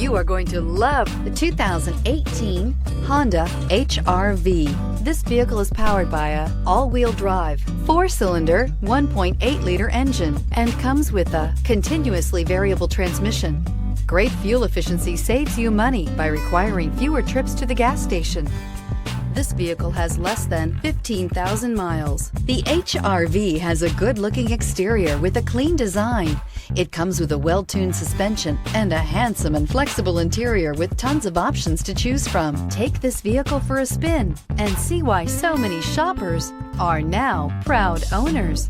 You are going to love the 2018 Honda HR-V. This vehicle is powered by a all-wheel drive, 4-cylinder, 1.8-liter engine and comes with a continuously variable transmission. Great fuel efficiency saves you money by requiring fewer trips to the gas station. This vehicle has less than 15,000 miles. The HR-V has a good-looking exterior with a clean design. It comes with a well-tuned suspension and a handsome and flexible interior with tons of options to choose from. Take this vehicle for a spin and see why so many shoppers are now proud owners.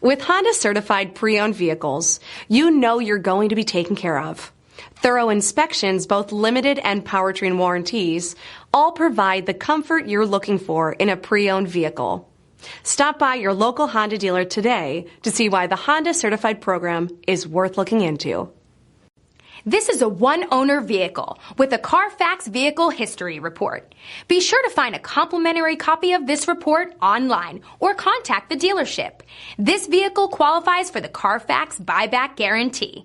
With Honda certified pre-owned vehicles, you know you're going to be taken care of. Thorough inspections, both limited and powertrain warranties, all provide the comfort you're looking for in a pre-owned vehicle. Stop by your local Honda dealer today to see why the Honda certified program is worth looking into. This is a one-owner vehicle with a Carfax Vehicle History Report. Be sure to find a complimentary copy of this report online or contact the dealership. This vehicle qualifies for the Carfax Buyback Guarantee.